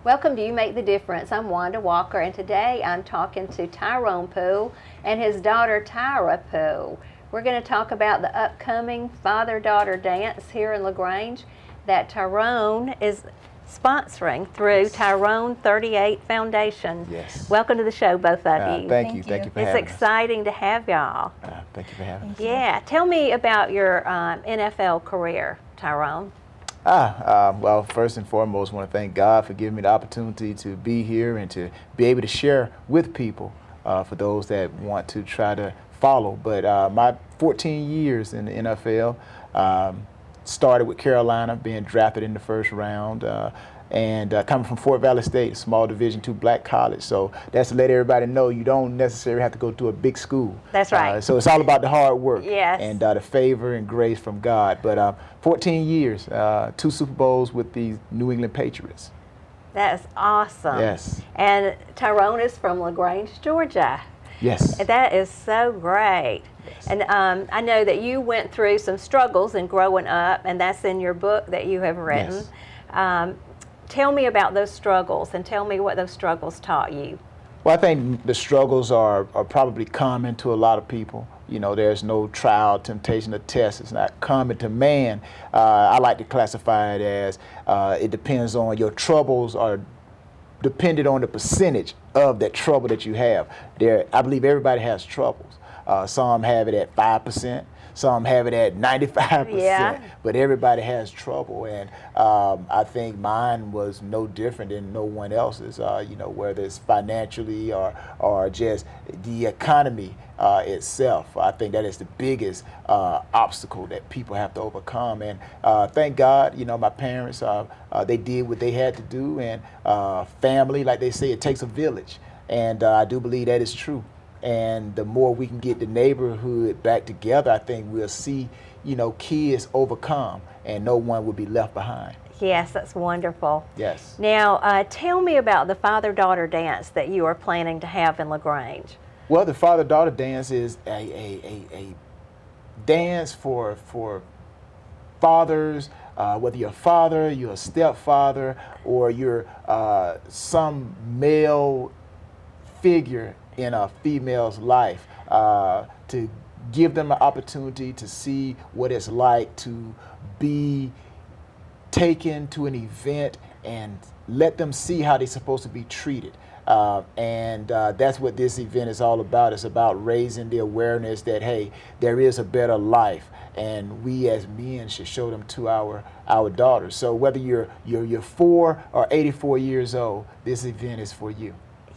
Welcome to You Make the Difference. I'm Wanda Walker, and today I'm talking to Tyrone Poole and his daughter Tyra Poole. We're going to talk about the upcoming father-daughter dance here in LaGrange that Tyrone is sponsoring through Tyrone 38 Foundation. Yes. Welcome to the show, both of you. Thank you for having us. It's exciting to have y'all. Thank you for having us. Yeah, tell me about your NFL career, Tyrone. Well, first and foremost, I want to thank God for giving me the opportunity to be here and to be able to share with people for those that want to try to follow. But my 14 years in the NFL started with Carolina, being drafted in the first round, and coming from Fort Valley State, a small Division II black college. So that's to let everybody know you don't necessarily have to go to a big school. That's right. So it's all about the hard work and the favor and grace from God. But 14 years, 2 Super Bowls with the New England Patriots. That is awesome. Yes. And Tyrone is from LaGrange, Georgia. Yes. That is so great. Yes. And I know that you went through some struggles in growing up, and that's in your book that you have written. Yes. Tell me about those struggles, and tell me what those struggles taught you. Well, I think the struggles are probably common to a lot of people. You know, there's no trial, temptation, or test. It's not common to man. I like to classify it as it depends on your troubles are dependent on the percentage of that trouble that you have. I believe everybody has troubles. Some have it at 5%. Some have it at 95%, but everybody has trouble, and I think mine was no different than no one else's. Whether it's financially or just the economy itself, I think that is the biggest obstacle that people have to overcome. And thank God, my parents they did what they had to do, and family, like they say, it takes a village, and I do believe that is true. And the more we can get the neighborhood back together, I think we'll see, kids overcome and no one will be left behind. Yes, that's wonderful. Yes. Now, tell me about the father-daughter dance that you are planning to have in LaGrange. Well, the father-daughter dance is a dance for fathers, whether you're a father, you're a stepfather, or you're some male figure in a female's life, to give them an opportunity to see what it's like to be taken to an event and let them see how they're supposed to be treated. And that's what this event is all about. It's about raising the awareness that, hey, there is a better life, and we as men should show them to our daughters. So whether you're 4 or 84 years old, this event is for you.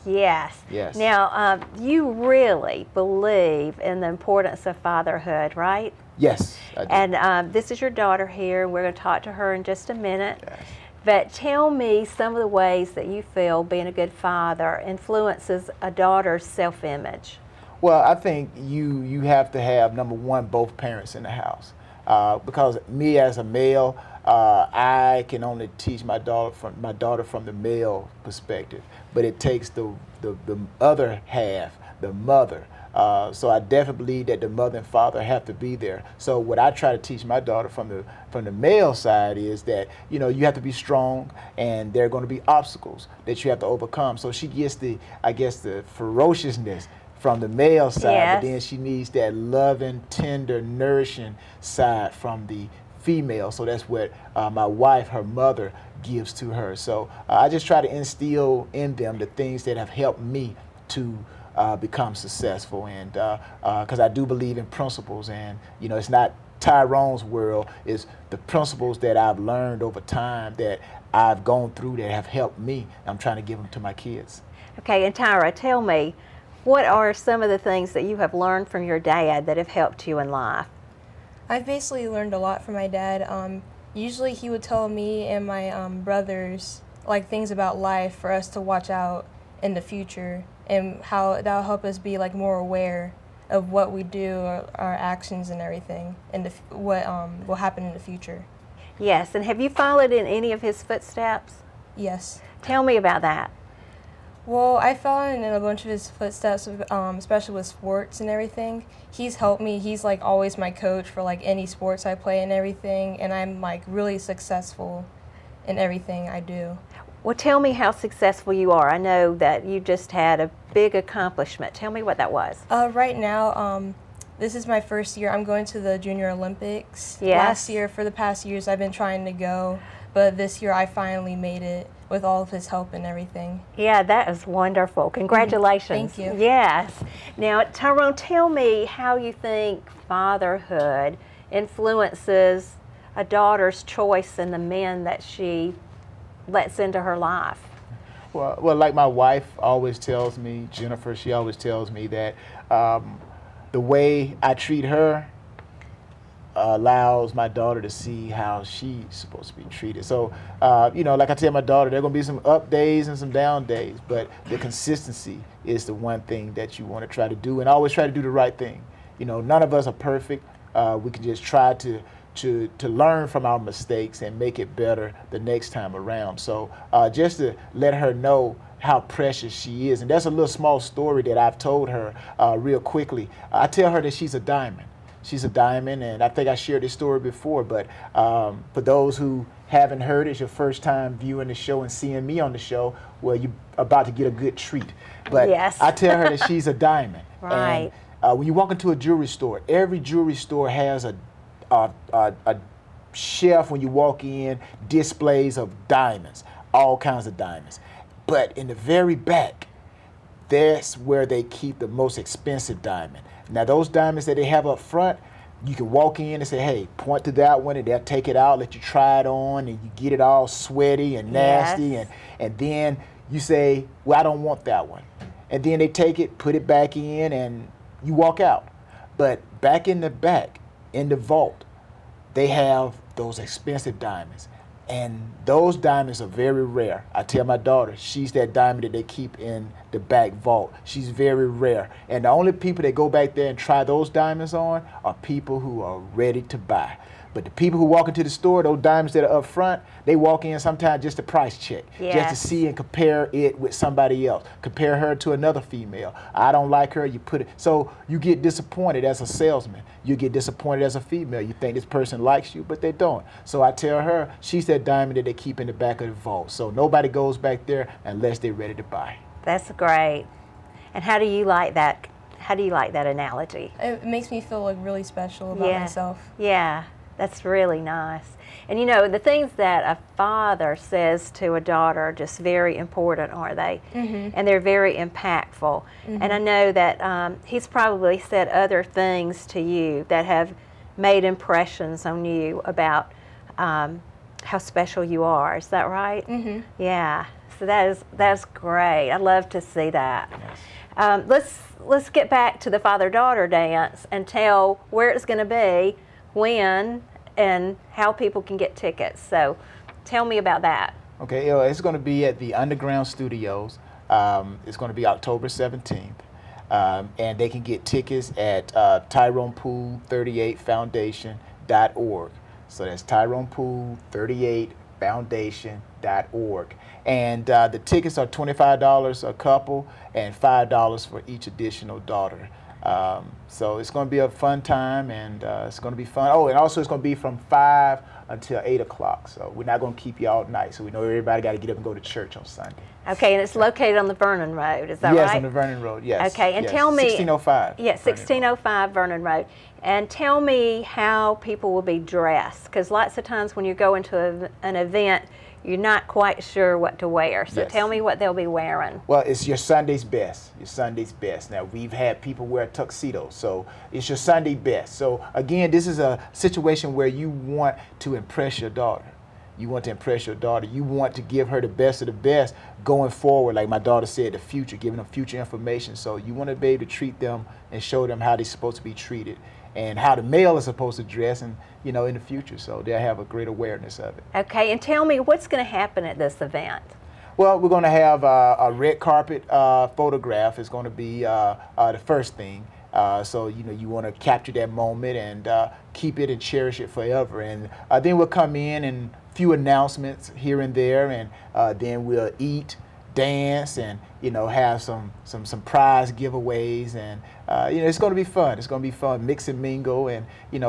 Yes. Yes. Now, you really believe in the importance of fatherhood, right? Yes, I do. And this is your daughter here, and we're going to talk to her in just a minute. Yes. But tell me some of the ways that you feel being a good father influences a daughter's self-image. Well, I think you have to have, number one, both parents in the house. Because me as a male, I can only teach my daughter from the male perspective, but it takes the other half, the mother. So I definitely believe that the mother and father have to be there. So what I try to teach my daughter from the male side is that you have to be strong, and there are going to be obstacles that you have to overcome. So she gets the ferociousness from the male side, but then she needs that loving, tender, nourishing side from the female. So that's what my wife, her mother, gives to her. So I just try to instill in them the things that have helped me to become successful, and because I do believe in principles, and it's not Tyrone's world, it's the principles that I've learned over time that I've gone through that have helped me. I'm trying to give them to my kids. Okay, and Tyra, tell me, what are some of the things that you have learned from your dad that have helped you in life? I've basically learned a lot from my dad. Usually he would tell me and my brothers things about life for us to watch out in the future, and how that'll help us be more aware of what we do, our actions and everything, and what will happen in the future. Yes, and have you followed in any of his footsteps? Yes. Tell me about that. Well, I followed in a bunch of his footsteps, especially with sports and everything. He's helped me. He's always my coach for any sports I play and everything, and I'm really successful in everything I do. Well, tell me how successful you are. I know that you just had a big accomplishment. Tell me what that was. Right now, this is my first year. I'm going to the Junior Olympics. Yes. Last year, for the past years, I've been trying to go, but this year I finally made it with all of his help and everything. Yeah, that is wonderful. Congratulations. Thank you. Yes. Now, Tyrone, tell me how you think fatherhood influences a daughter's choice in the men that she lets into her life. Well, like my wife always tells me, Jennifer, she always tells me that the way I treat her allows my daughter to see how she's supposed to be treated. So, like I tell my daughter, there are going to be some up days and some down days, but the consistency is the one thing that you want to try to do, and always try to do the right thing. None of us are perfect. We can just try to learn from our mistakes and make it better the next time around. So just to let her know how precious she is. And that's a little small story that I've told her real quickly. I tell her that she's a diamond. She's a diamond, and I think I shared this story before, but for those who haven't heard it, it's your first time viewing the show and seeing me on the show, well, you're about to get a good treat. But yes. I tell her that she's a diamond. Right. And when you walk into a jewelry store, every jewelry store has a shelf when you walk in, displays of diamonds, all kinds of diamonds. But in the very back, that's where they keep the most expensive diamond. Now, those diamonds that they have up front, you can walk in and say, hey, point to that one, and they'll take it out, let you try it on, and you get it all sweaty and nasty, yes. and then you say, well, I don't want that one. And then they take it, put it back in, and you walk out. But back in the back, in the vault, they have those expensive diamonds. And those diamonds are very rare. I tell my daughter, she's that diamond that they keep in the back vault. She's very rare. And the only people that go back there and try those diamonds on are people who are ready to buy. But the people who walk into the store, those diamonds that are up front, they walk in sometimes just to price check, yes. just to see and compare it with somebody else. Compare her to another female. I don't like her, you put it. So you get disappointed as a salesman. You get disappointed as a female. You think this person likes you, but they don't. So I tell her, she's that diamond that they keep in the back of the vault. So nobody goes back there unless they're ready to buy. That's great. And how do you like that? How do you like that analogy? It makes me feel like really special about myself. Yeah. That's really nice. And the things that a father says to a daughter are just very important, aren't they? Mm-hmm. And they're very impactful. Mm-hmm. And I know that he's probably said other things to you that have made impressions on you about how special you are. Is that right? Mm-hmm. Yeah. So that's great. I love to see that. Yes. Let's get back to the father-daughter dance and tell where it's going to be, when, and how people can get tickets. So tell me about that. Okay, it's going to be at the Underground Studios. It's going to be October 17th. And they can get tickets at TyronePool38Foundation.org. So that's TyronePool38Foundation.org. And the tickets are $25 a couple and $5 for each additional daughter. So it's going to be a fun time, and it's going to be fun. Oh, and also it's going to be from 5 until 8 o'clock. So we're not going to keep you all night. So we know everybody got to get up and go to church on Sunday. Okay, and it's located on the Vernon Road, is that right? Yes, on the Vernon Road, yes. Okay, and yes. tell me... 1605. Yeah, 1605 Vernon Road. And tell me how people will be dressed, because lots of times when you go into an event, you're not quite sure what to wear. So yes. Tell me what they'll be wearing. Well, it's your Sunday's best. Your Sunday's best. Now, we've had people wear tuxedos, so it's your Sunday best. So, again, this is a situation where you want to impress your daughter. You want to impress your daughter. You want to give her the best of the best going forward, like my daughter said, the future, giving them future information. So you want to be able to treat them and show them how they're supposed to be treated and how the male is supposed to dress and, in the future. So they'll have a great awareness of it. Okay, and tell me what's going to happen at this event. Well, we're going to have a red carpet photograph. It's going to be the first thing. So, you want to capture that moment and keep it and cherish it forever. And then we'll come in and few announcements here and there, and then we'll eat, dance, and have some prize giveaways, and it's going to be fun. It's going to be fun, mix and mingle, and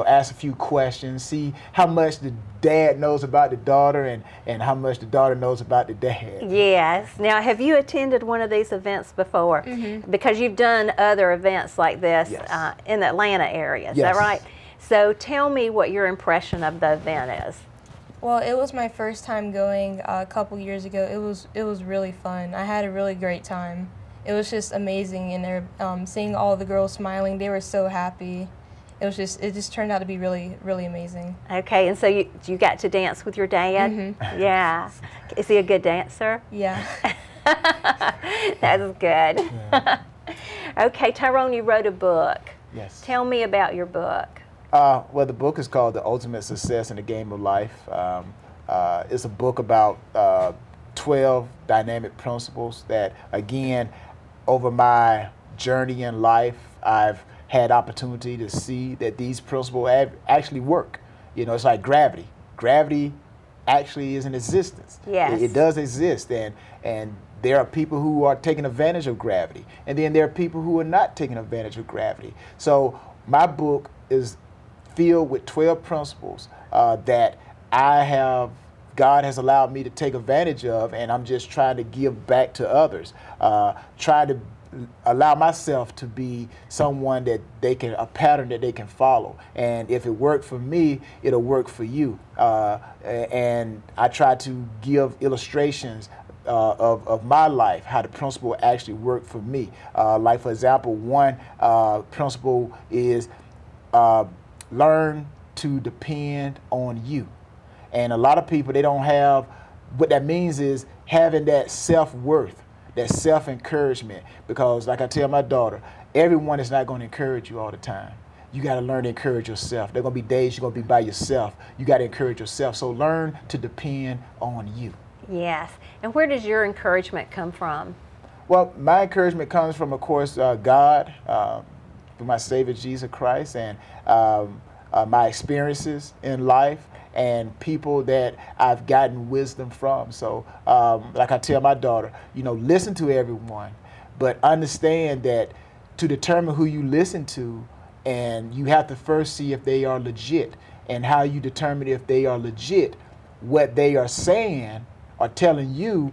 ask a few questions, see how much the dad knows about the daughter, and how much the daughter knows about the dad. Yes. Now, have you attended one of these events before? Mm-hmm. Because you've done other events like this Yes. In the Atlanta area. Is Yes. that right? So tell me what your impression of the event is. Well, it was my first time going a couple years ago. It was really fun. I had a really great time. It was just amazing, and there, seeing all the girls smiling, they were so happy. It just turned out to be really, really amazing. Okay, and so you got to dance with your dad? Mm-hmm. Yeah. Is he a good dancer? Yeah. That's good. Yeah. Okay, Tyrone, you wrote a book. Yes. Tell me about your book. Well, the book is called The Ultimate Success in the Game of Life. It's a book about 12 dynamic principles that, again, over my journey in life, I've had opportunity to see that these principles actually work. It's like gravity. Gravity actually is in existence. Yes. It does exist, and there are people who are taking advantage of gravity, and then there are people who are not taking advantage of gravity. So my book is filled with 12 principles that God has allowed me to take advantage of, and I'm just trying to give back to others. Try to allow myself to be someone that a pattern that they can follow. And if it worked for me, it'll work for you. And I try to give illustrations of my life, how the principle actually worked for me. Like, for example, one principle is learn to depend on you. And a lot of people, they don't have, what that means is having that self-worth, that self-encouragement. Because like I tell my daughter, everyone is not going to encourage you all the time. You got to learn to encourage yourself. There are going to be days you're going to be by yourself. You got to encourage yourself. So learn to depend on you. Yes. And where does your encouragement come from? Well, my encouragement comes from, of course, God, through my Savior Jesus Christ, and my experiences in life, and people that I've gotten wisdom from. So like I tell my daughter, listen to everyone, but understand that to determine who you listen to, and you have to first see if they are legit. And how you determine if they are legit, what they are saying or telling you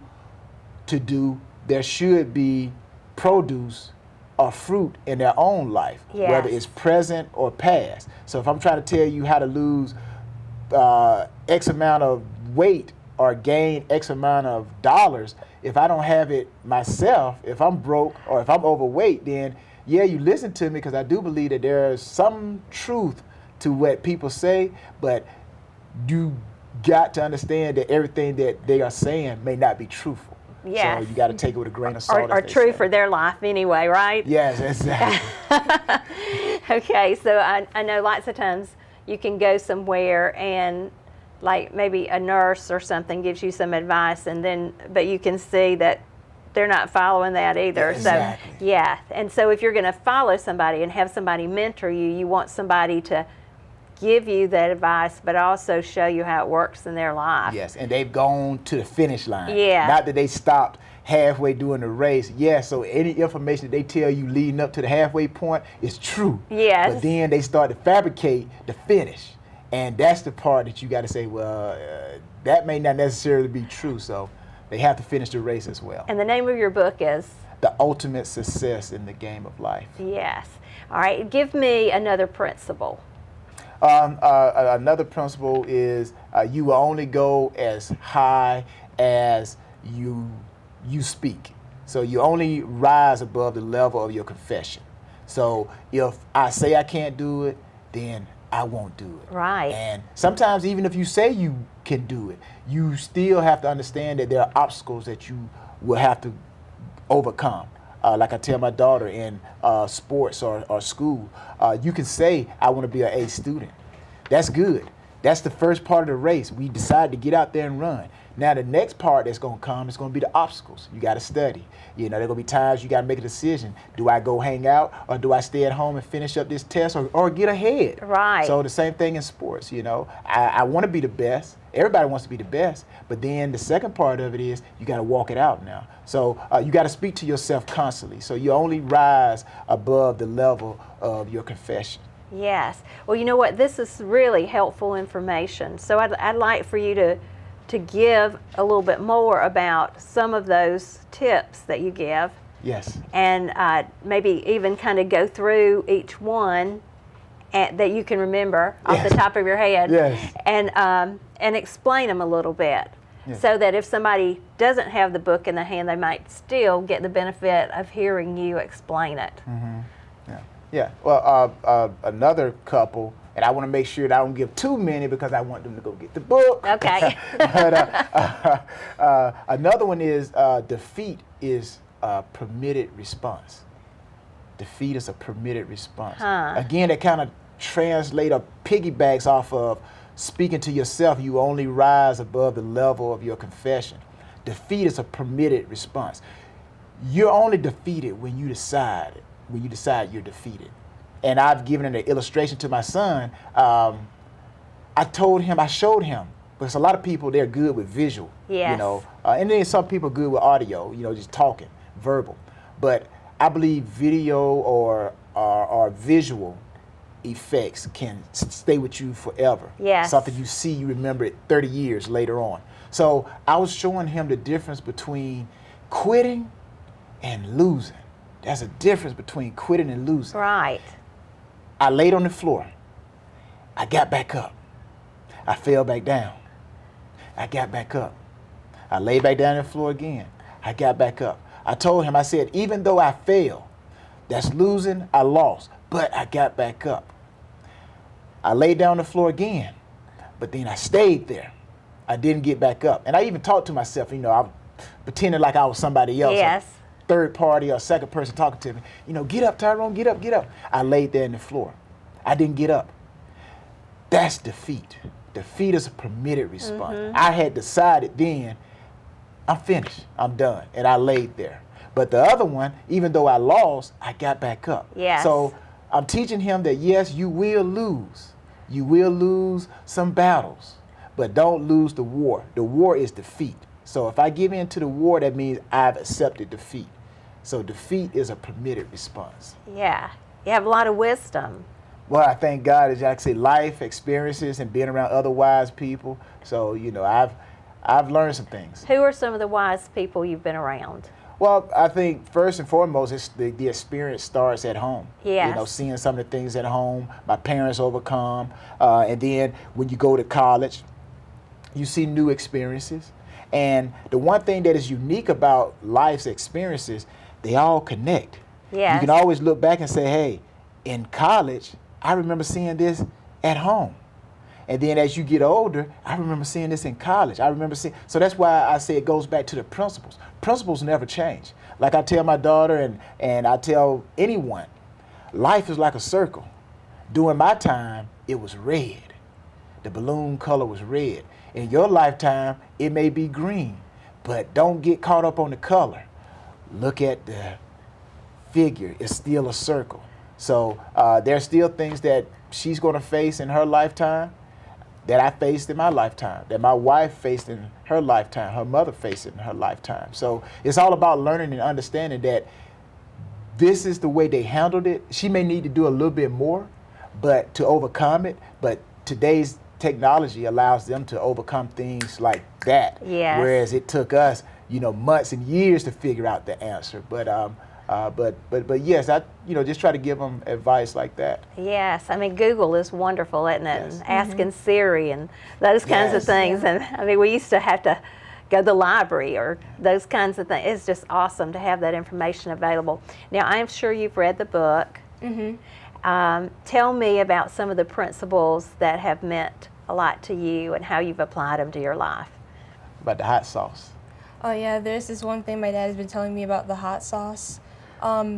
to do, there should be produce or fruit in their own life, Yes. whether it's present or past. So if I'm trying to tell you how to lose X amount of weight or gain X amount of dollars, if I don't have it myself, if I'm broke or if I'm overweight, then yeah, you listen to me, because I do believe that there's some truth to what people say, but you got to understand that everything that they are saying may not be truthful. Yes. So you got to take it with a grain of salt. Or as they true say. for their life anyway, right? Yes, exactly. Okay, so I know lots of times you can go somewhere and like maybe a nurse or something gives you some advice, but you can see that they're not following that either. Exactly. So yeah, and so if you're going to follow somebody and have somebody mentor you, you want somebody to give you that advice, but also show you how it works in their life. Yes, and they've gone to the finish line. Yeah. Not that they stopped halfway during the race. Yeah, so any information that they tell you leading up to the halfway point is true. Yes. But then they start to fabricate the finish. And that's the part that you got to say, well, that may not necessarily be true. So they have to finish the race as well. And the name of your book is? The Ultimate Success in the Game of Life. Yes. All right, give me another principle. Another principle is you will only go as high as you speak. So you only rise above the level of your confession. So if I say I can't do it, then I won't do it. Right. And sometimes even if you say you can do it, you still have to understand that there are obstacles that you will have to overcome. Like I tell my daughter in sports or school, you can say, I want to be an A student. That's good. That's the first part of the race. We decide to get out there and run. Now the next part that's going to come is going to be the obstacles. You got to study. You know, there going to be times you got to make a decision. Do I go hang out, or do I stay at home and finish up this test, or get ahead? Right. So the same thing in sports, you know. I want to be the best. Everybody wants to be the best. But then the second part of it is you got to walk it out now. So you got to speak to yourself constantly. So you only rise above the level of your confession. Yes. Well, you know what? This is really helpful information. So I'd like for you to give a little bit more about some of those tips that you give. Yes. And maybe even kind of go through each one that you can remember off Yes. the top of your head. Yes. And explain them a little bit. Yes. So that if somebody doesn't have the book in the hand, they might still get the benefit of hearing you explain it. Mm-hmm. Yeah. Well, another couple, and I want to make sure that I don't give too many because I want them to go get the book. Okay. But another one is defeat is a permitted response. Defeat is a permitted response. Huh. Again, that kind of translate or piggybacks off of speaking to yourself. You only rise above the level of your confession. Defeat is a permitted response. You're only defeated when you decide you're defeated. And I've given an illustration to my son. I showed him, because a lot of people, they're good with visual, Yes. you know, and then some people are good with audio, you know, just talking, verbal. But I believe video or visual effects can stay with you forever. Yes. Something you see, you remember it 30 years later on. So I was showing him the difference between quitting and losing. There's a difference between quitting and losing. Right. I laid on the floor. I got back up. I fell back down. I got back up. I lay back down on the floor again. I got back up. I told him, I said, even though I failed, that's losing, I lost, but I got back up. I laid down on the floor again, but then I stayed there. I didn't get back up. And I even talked to myself, you know, I pretended like I was somebody else. Yes. A third party or second person talking to me. You know, get up, Tyrone, get up, get up. I laid there on the floor. I didn't get up. That's defeat. Defeat is a permitted response. Mm-hmm. I had decided then, I'm finished, I'm done, and I laid there. But the other one, even though I lost, I got back up. Yes. So I'm teaching him that yes, you will lose. You will lose some battles, but don't lose the war. The war is defeat. So if I give in to the war, that means I've accepted defeat. So defeat is a permitted response. Yeah. You have a lot of wisdom. Well, I thank God, as I say, life experiences and being around other wise people. So, you know, I've learned some things. Who are some of the wise people you've been around? Well, I think first and foremost, it's the experience starts at home. Yes. You know, seeing some of the things at home, my parents overcome. And then when you go to college, you see new experiences. And the one thing that is unique about life's experiences, they all connect. Yes. You can always look back and say, hey, in college, I remember seeing this at home. And then as you get older, I remember seeing this in college. I remember seeing, so that's why I say it goes back to the principles. Principles never change. Like I tell my daughter and I tell anyone, life is like a circle. During my time, it was red. The balloon color was red. In your lifetime, it may be green, but don't get caught up on the color. Look at the figure. It's still a circle. So there's still things that she's going to face in her lifetime that I faced in my lifetime, that my wife faced in her lifetime, her mother faced in her lifetime. So it's all about learning and understanding that this is the way they handled it. She may need to do a little bit more, but to overcome it. But today's technology allows them to overcome things like that. Yes. Whereas it took us, you know, months and years to figure out the answer. But yes, I just try to give them advice like that. Yes, I mean Google is wonderful, isn't it? Yes. And asking Siri and those kinds of Yes. things. And I mean, we used to have to go to the library or those kinds of things. It's just awesome to have that information available. Now, I'm sure you've read the book. Mm-hmm. Tell me about some of the principles that have meant a lot to you and how you've applied them to your life. About the hot sauce. Oh yeah, there's this one thing my dad has been telling me about the hot sauce.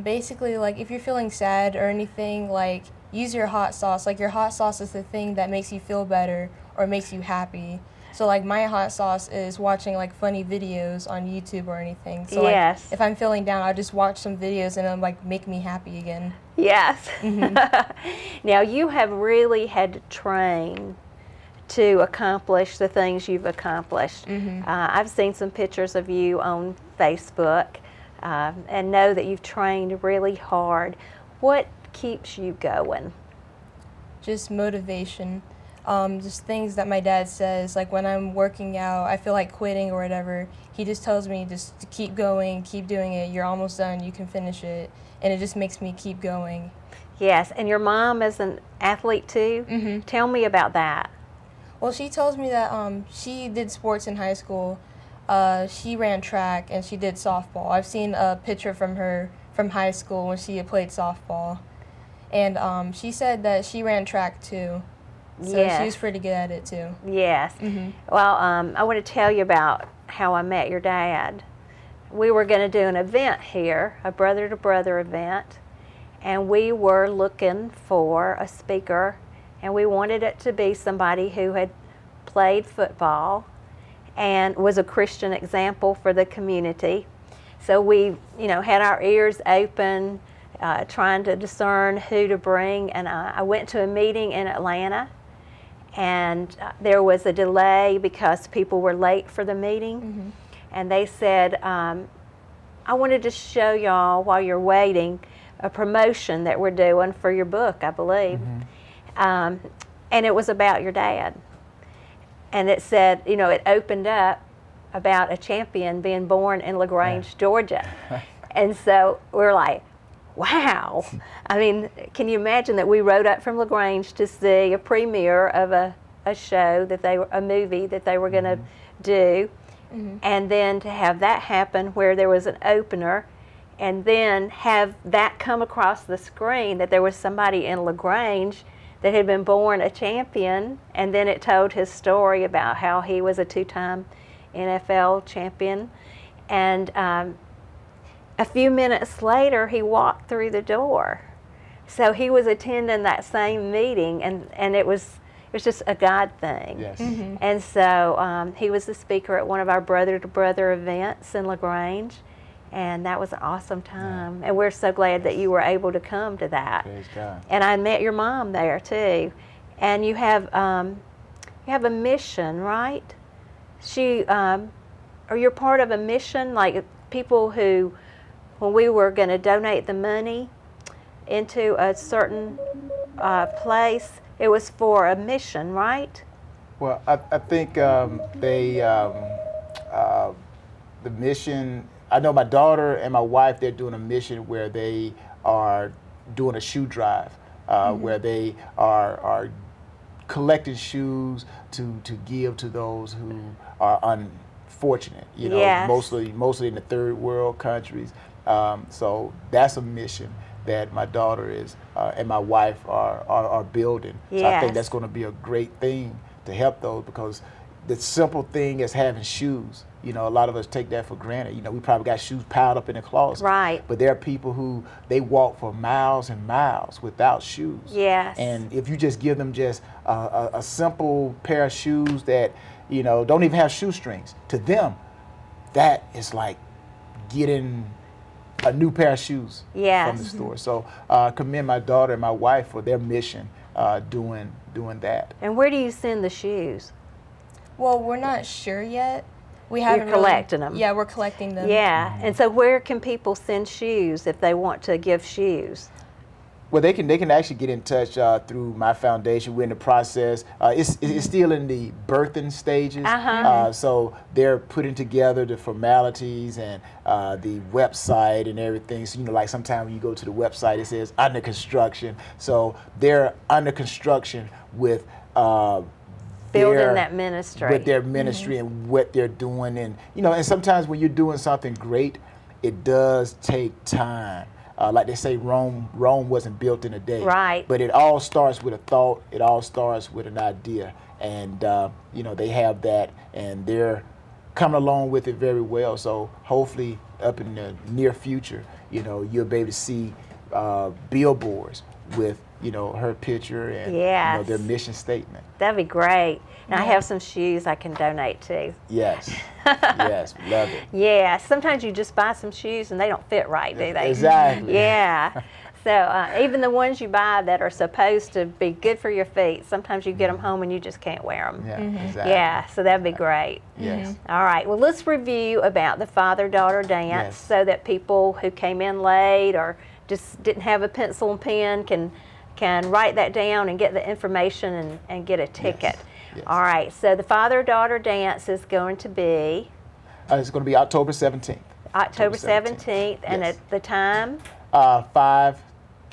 Basically, like if you're feeling sad or anything, like use your hot sauce. Like your hot sauce is the thing that makes you feel better or makes you happy. So like my hot sauce is watching like funny videos on YouTube or anything. So Yes. like if I'm feeling down, I'll just watch some videos and it'll like make me happy again. Yes. Now you have really had to train to accomplish the things you've accomplished. I've seen some pictures of you on Facebook and know that you've trained really hard. What keeps you going? Just motivation. Just things that my dad says, like when I'm working out, I feel like quitting or whatever, he just tells me just to keep going, keep doing it, you're almost done, you can finish it, and it just makes me keep going. Yes, and your mom is an athlete too? Tell me about that. Well, she tells me that she did sports in high school. She ran track and she did softball. I've seen a picture from her from high school when she had played softball. And she said that she ran track too. So Yes. she was pretty good at it too. Yes. Well, I want to tell you about how I met your dad. We were going to do an event here, a brother-to-brother event, and we were looking for a speaker, and we wanted it to be somebody who had played football and was a Christian example for the community. So we, had our ears open, trying to discern who to bring, and I went to a meeting in Atlanta, and there was a delay because people were late for the meeting, and they said, I wanted to show y'all while you're waiting a promotion that we're doing for your book, I believe. And it was about your dad. And it said, it opened up about a champion being born in LaGrange, Georgia. And so we're like, wow. I mean, can you imagine that we rode up from LaGrange to see a premiere of a show a movie that they were going to do, and then to have that happen where there was an opener, and then have that come across the screen that there was somebody in LaGrange that had been born a champion, and then it told his story about how he was a two-time NFL champion. And a few minutes later, he walked through the door. So he was attending that same meeting, and it was just a God thing. Yes. And so he was the speaker at one of our brother-to-brother events in LaGrange, and that was an awesome time. And we're so glad that you were able to come to that. Praise God. And I met your mom there too. And you have a mission, right? Or you're part of a mission, like people who, when we were going to donate the money into a certain place, it was for a mission, right? Well, I think the mission, I know my daughter and my wife, they're doing a mission where they are doing a shoe drive, where they are collecting shoes to give to those who are unfortunate, Yes. mostly in the third world countries. So that's a mission that my daughter and my wife are building. So I Yes. think that's going to be a great thing to help those, because the simple thing is having shoes. A lot of us take that for granted. We probably got shoes piled up in the closet. Right. But there are people who, they walk for miles and miles without shoes. Yes. And if you just give them just a simple pair of shoes that, don't even have shoestrings, to them, that is like getting a new pair of shoes Yes. from the store. So commend my daughter and my wife for their mission doing that. And where do you send the shoes? Well, we're not sure yet. We haven't collecting them. Yeah, we're collecting them. Yeah. And so where can people send shoes if they want to give shoes? Well, they can actually get in touch through my foundation. We're in the process. It's still in the birthing stages. So they're putting together the formalities and the website and everything. So, like sometimes when you go to the website, it says under construction. So they're under construction with Building that ministry. with their ministry and what they're doing. And, and sometimes when you're doing something great, it does take time. Like they say, Rome wasn't built in a day. Right. But it all starts with a thought. It all starts with an idea. And, they have that, and they're coming along with it very well. So hopefully up in the near future, you'll be able to see billboards with her picture and Yes. their mission statement. That'd be great. And I Yeah. have some shoes I can donate to. Yes, yes, love it. Yeah, sometimes you just buy some shoes and they don't fit right, do they? Exactly. Yeah. So even the ones you buy that are supposed to be good for your feet, sometimes you get them home and you just can't wear them. Yeah, exactly. Yeah, so that'd be great. Yes. All right, well, let's review about the father-daughter dance Yes. so that people who came in late or just didn't have a pencil and pen can write that down and get the information and get a ticket. Yes. All right, so the father-daughter dance is going to be It's going to be October 17th. October 17th, and Yes. at the time? 5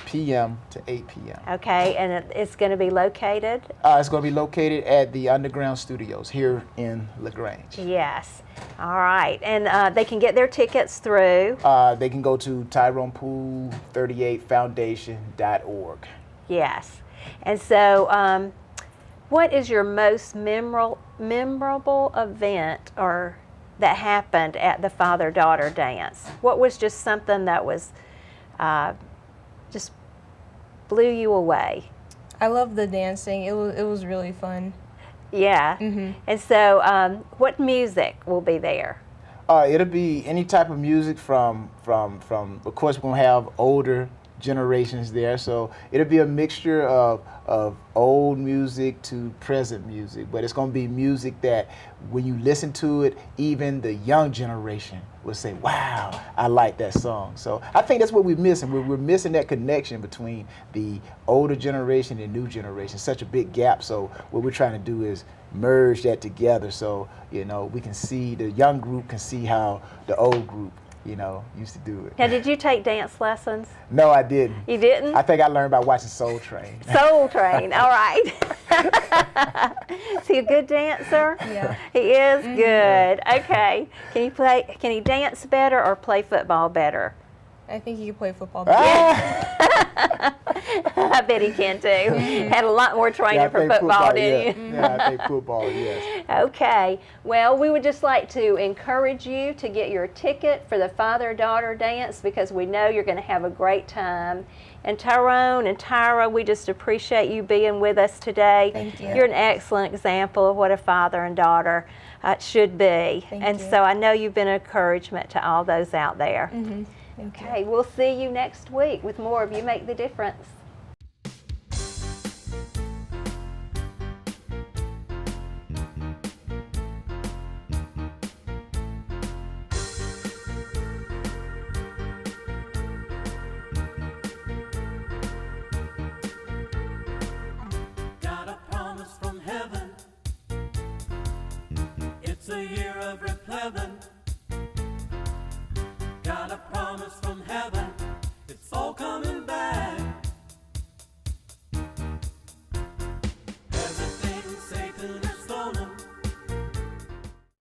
p.m. to 8 p.m. Okay, and it's going to be located? It's going to be located at the Underground Studios here in LaGrange. Yes. All right, and they can get their tickets through? They can go to TyronePool38Foundation.org. Yes. And so what is your most memorable event or that happened at the father-daughter dance? What was just something that was just blew you away? I love the dancing. It was really fun. Yeah. And so what music will be there? It'll be any type of music from of course, we're going to have older generations there, so it'll be a mixture of old music to present music, but it's going to be music that when you listen to it, even the young generation will say, wow, I like that song. So I think that's what we're missing. We're missing that connection between the older generation and new generation. Such a big gap, so what we're trying to do is merge that together so we can see, the young group can see how the old group used to do it. Now, did you take dance lessons? No, I didn't. You didn't? I think I learned by watching Soul Train. Soul Train, all right. Is he a good dancer? Yeah. He is good. Okay. Can he dance better or play football better? I think he could play football. I bet he can too. Had a lot more training for football, didn't you? Yeah, I think football, yes. Okay. Well, we would just like to encourage you to get your ticket for the father-daughter dance because we know you're going to have a great time. And Tyrone and Tyra, we just appreciate you being with us today. Thank you. You're an excellent example of what a father and daughter should be. Thank you. So I know you've been an encouragement to all those out there. Thank you. Okay, we'll see you next week with more of You Make the Difference. Got a promise from heaven. It's a year of replevin.